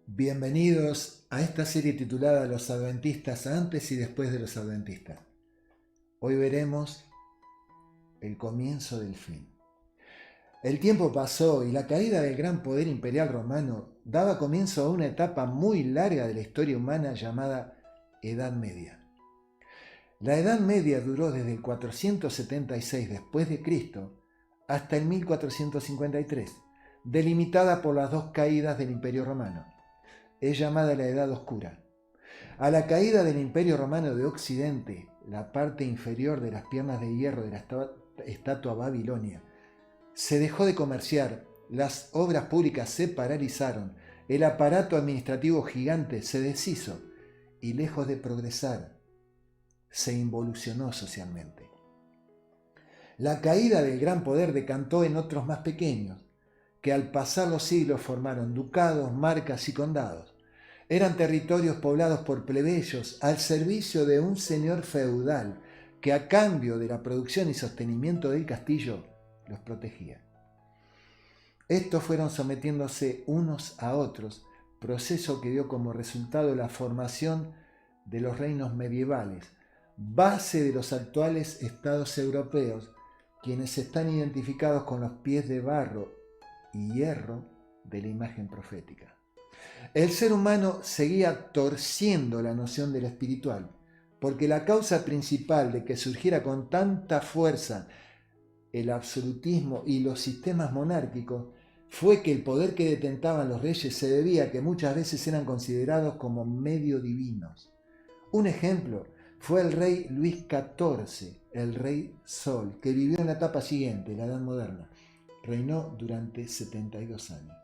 Bienvenidos a esta serie titulada Los Adventistas antes y después de los Adventistas. Hoy veremos el comienzo del fin. El tiempo pasó y la caída del gran poder imperial romano daba comienzo a una etapa muy larga de la historia humana llamada Edad Media. La Edad Media duró desde el 476 después de Cristo hasta el 1453, delimitada por las dos caídas del Imperio Romano. Es llamada la Edad Oscura. A la caída del Imperio Romano de Occidente, la parte inferior de las piernas de hierro de la estatua Babilonia, se dejó de comerciar, las obras públicas se paralizaron, el aparato administrativo gigante se deshizo y lejos de progresar, se involucionó socialmente. La caída del gran poder decantó en otros más pequeños, que al pasar los siglos formaron ducados, marcas y condados. Eran territorios poblados por plebeyos al servicio de un señor feudal que a cambio de la producción y sostenimiento del castillo los protegía. Estos fueron sometiéndose unos a otros, proceso que dio como resultado la formación de los reinos medievales, base de los actuales estados europeos, quienes están identificados con los pies de barro y hierro de la imagen profética. El ser humano seguía torciendo la noción del espiritual, porque la causa principal de que surgiera con tanta fuerza el absolutismo y los sistemas monárquicos fue que el poder que detentaban los reyes se debía a que muchas veces eran considerados como medio divinos. Un ejemplo fue el rey Luis XIV, el rey Sol, que vivió en la etapa siguiente, la Edad Moderna. Reinó durante 72 años.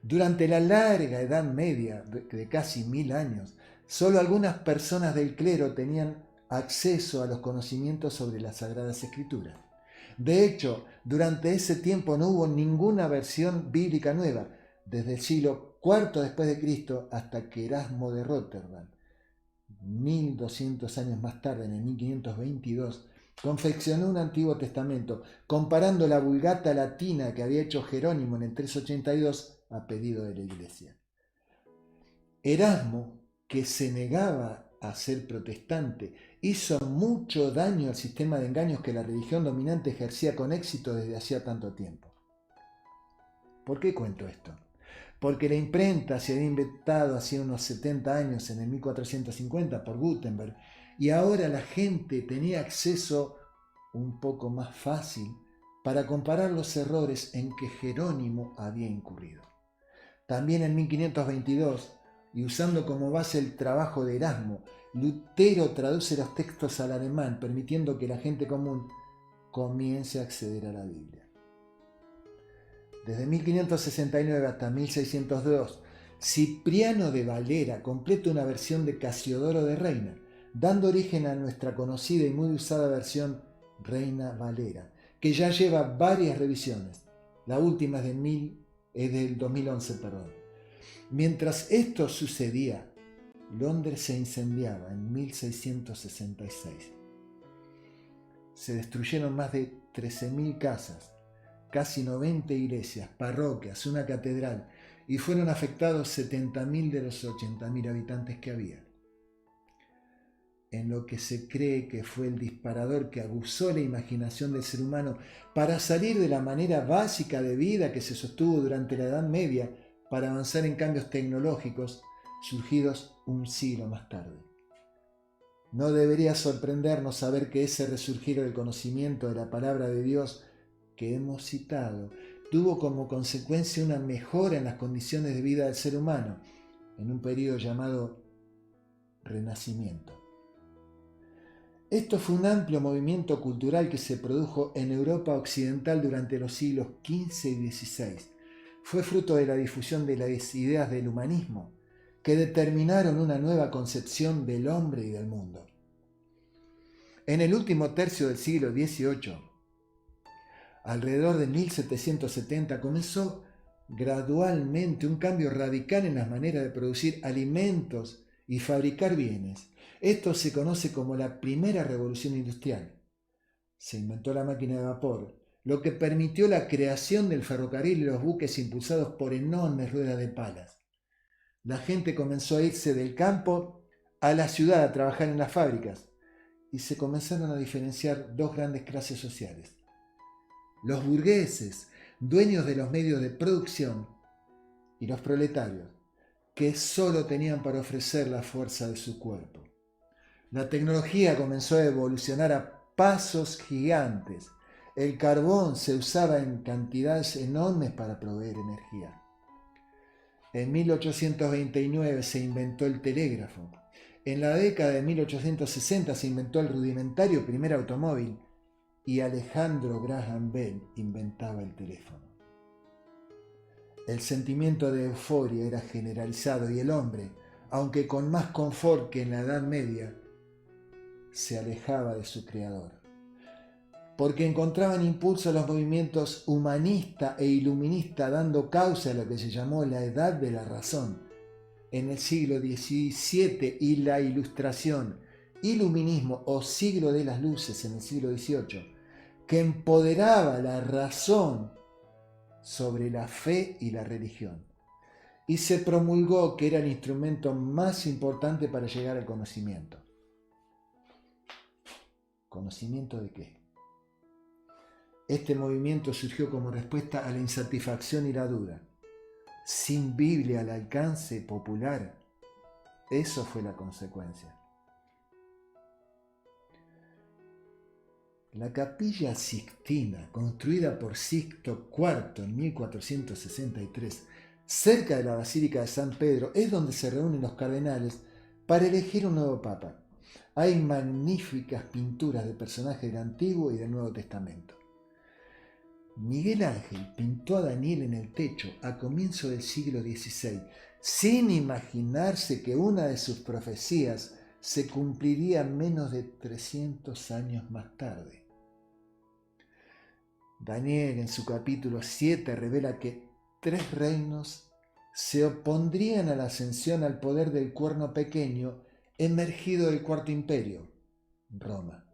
Durante la larga Edad Media, de casi 1000 años, solo algunas personas del clero tenían acceso a los conocimientos sobre las Sagradas Escrituras. De hecho, durante ese tiempo no hubo ninguna versión bíblica nueva, desde el siglo IV después de Cristo hasta que Erasmo de Rotterdam, 1200 años más tarde, en el 1522, confeccionó un Antiguo Testamento, comparando la Vulgata latina que había hecho Jerónimo en el 382 a pedido de la Iglesia. Erasmo, que se negaba a ser protestante, hizo mucho daño al sistema de engaños que la religión dominante ejercía con éxito desde hacía tanto tiempo. ¿Por qué cuento esto? Porque la imprenta se había inventado hace unos 70 años, en el 1450, por Gutenberg, y ahora la gente tenía acceso un poco más fácil para comparar los errores en que Jerónimo había incurrido. También en 1522, y usando como base el trabajo de Erasmo, Lutero traduce los textos al alemán, permitiendo que la gente común comience a acceder a la Biblia. Desde 1569 hasta 1602, Cipriano de Valera completa una versión de Casiodoro de Reina, dando origen a nuestra conocida y muy usada versión Reina Valera, que ya lleva varias revisiones. La última es del 2011. Mientras esto sucedía, Londres se incendiaba en 1666. Se destruyeron más de 13.000 casas, casi 90 iglesias, parroquias, una catedral, y fueron afectados 70.000 de los 80.000 habitantes que había. En lo que se cree que fue el disparador que aguzó la imaginación del ser humano para salir de la manera básica de vida que se sostuvo durante la Edad Media para avanzar en cambios tecnológicos surgidos un siglo más tarde. No debería sorprendernos saber que ese resurgir del conocimiento de la palabra de Dios que hemos citado tuvo como consecuencia una mejora en las condiciones de vida del ser humano en un periodo llamado Renacimiento. Esto fue un amplio movimiento cultural que se produjo en Europa occidental durante los siglos XV y XVI. Fue fruto de la difusión de las ideas del humanismo, que determinaron una nueva concepción del hombre y del mundo. En el último tercio del siglo XVIII, alrededor de 1770, comenzó gradualmente un cambio radical en las maneras de producir alimentos y fabricar bienes. Esto se conoce como la primera revolución industrial. Se inventó la máquina de vapor, lo que permitió la creación del ferrocarril y los buques impulsados por enormes ruedas de palas. La gente comenzó a irse del campo a la ciudad a trabajar en las fábricas y se comenzaron a diferenciar dos grandes clases sociales. Los burgueses, dueños de los medios de producción, y los proletarios, que solo tenían para ofrecer la fuerza de su cuerpo. La tecnología comenzó a evolucionar a pasos gigantes. El carbón se usaba en cantidades enormes para proveer energía. En 1829 se inventó el telégrafo. En la década de 1860 se inventó el rudimentario primer automóvil y Alejandro Graham Bell inventaba el teléfono. El sentimiento de euforia era generalizado y el hombre, aunque con más confort que en la Edad Media, se alejaba de su creador, porque encontraban impulso a los movimientos humanista e iluminista dando causa a lo que se llamó la Edad de la Razón en el siglo XVII y la Ilustración, iluminismo o siglo de las luces en el siglo XVIII, que empoderaba la razón sobre la fe y la religión, y se promulgó que era el instrumento más importante para llegar al conocimiento. ¿Conocimiento de qué? Este movimiento surgió como respuesta a la insatisfacción y la duda. Sin Biblia al alcance popular, eso fue la consecuencia. La Capilla Sixtina, construida por Sixto IV en 1463, cerca de la Basílica de San Pedro, es donde se reúnen los cardenales para elegir un nuevo papa. Hay magníficas pinturas de personajes del Antiguo y del Nuevo Testamento. Miguel Ángel pintó a Daniel en el techo a comienzos del siglo XVI, sin imaginarse que una de sus profecías se cumpliría menos de 300 años más tarde. Daniel en su capítulo 7 revela que 3 reinos se opondrían a la ascensión al poder del cuerno pequeño emergido del Cuarto Imperio, Roma.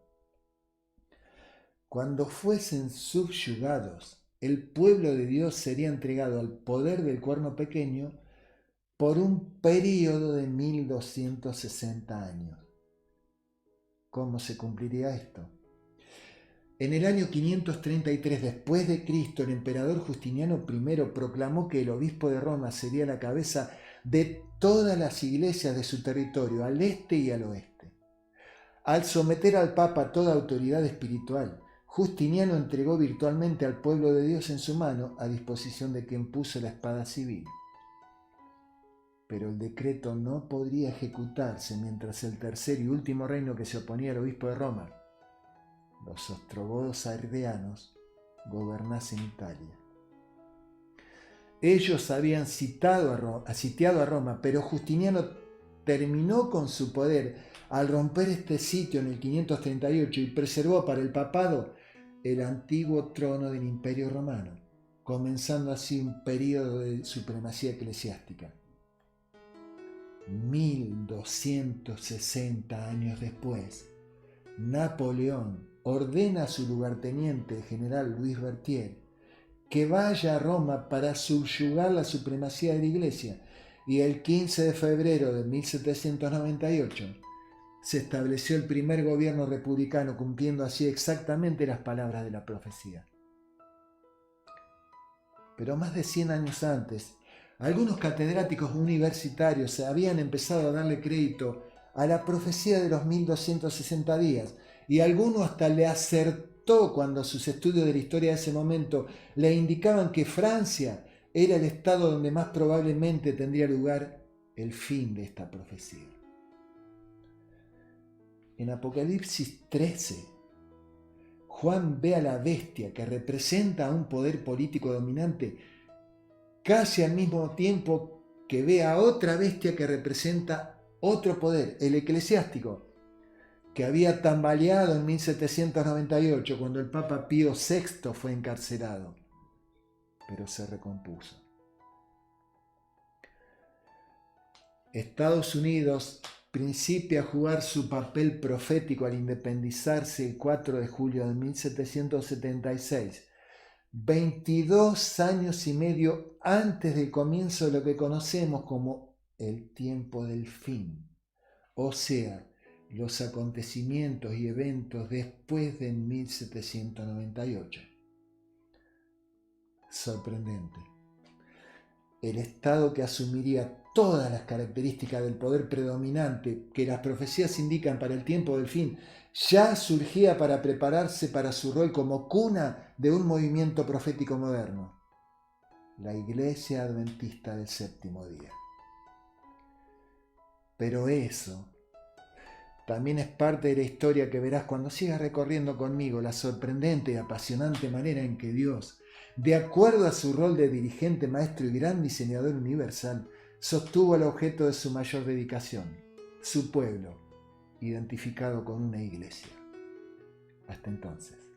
Cuando fuesen subyugados, el pueblo de Dios sería entregado al poder del cuerno pequeño por un período de 1260 años. ¿Cómo se cumpliría esto? En el año 533 después de Cristo, el emperador Justiniano I proclamó que el obispo de Roma sería la cabeza de todas las iglesias de su territorio, al este y al oeste. Al someter al Papa toda autoridad espiritual, Justiniano entregó virtualmente al pueblo de Dios en su mano a disposición de quien puso la espada civil. Pero el decreto no podría ejecutarse mientras el tercer y último reino que se oponía al obispo de Roma, los ostrogodos ardeanos, gobernasen Italia. Ellos habían sitiado a Roma, pero Justiniano terminó con su poder al romper este sitio en el 538 y preservó para el papado el antiguo trono del Imperio Romano, comenzando así un período de supremacía eclesiástica. 1260 años después, Napoleón ordena a su lugarteniente, el general Luis Berthier, que vaya a Roma para subyugar la supremacía de la Iglesia, y el 15 de febrero de 1798 se estableció el primer gobierno republicano, cumpliendo así exactamente las palabras de la profecía. Pero más de 100 años antes, algunos catedráticos universitarios habían empezado a darle crédito a la profecía de los 1260 días, y alguno hasta le acertó cuando sus estudios de la historia de ese momento le indicaban que Francia era el estado donde más probablemente tendría lugar el fin de esta profecía. En Apocalipsis 13, Juan ve a la bestia que representa a un poder político dominante casi al mismo tiempo que ve a otra bestia que representa otro poder, el eclesiástico, que había tambaleado en 1798 cuando el Papa Pío VI fue encarcelado, pero se recompuso. Estados Unidos principia a jugar su papel profético al independizarse el 4 de julio de 1776, 22 años y medio antes del comienzo de lo que conocemos como el tiempo del fin, o sea, los acontecimientos y eventos después de 1798. Sorprendente. El Estado que asumiría todas las características del poder predominante que las profecías indican para el tiempo del fin, ya surgía para prepararse para su rol como cuna de un movimiento profético moderno, la Iglesia Adventista del Séptimo Día. Pero eso también es parte de la historia que verás cuando sigas recorriendo conmigo la sorprendente y apasionante manera en que Dios, de acuerdo a su rol de dirigente, maestro y gran diseñador universal, sostuvo el objeto de su mayor dedicación, su pueblo, identificado con una iglesia. Hasta entonces.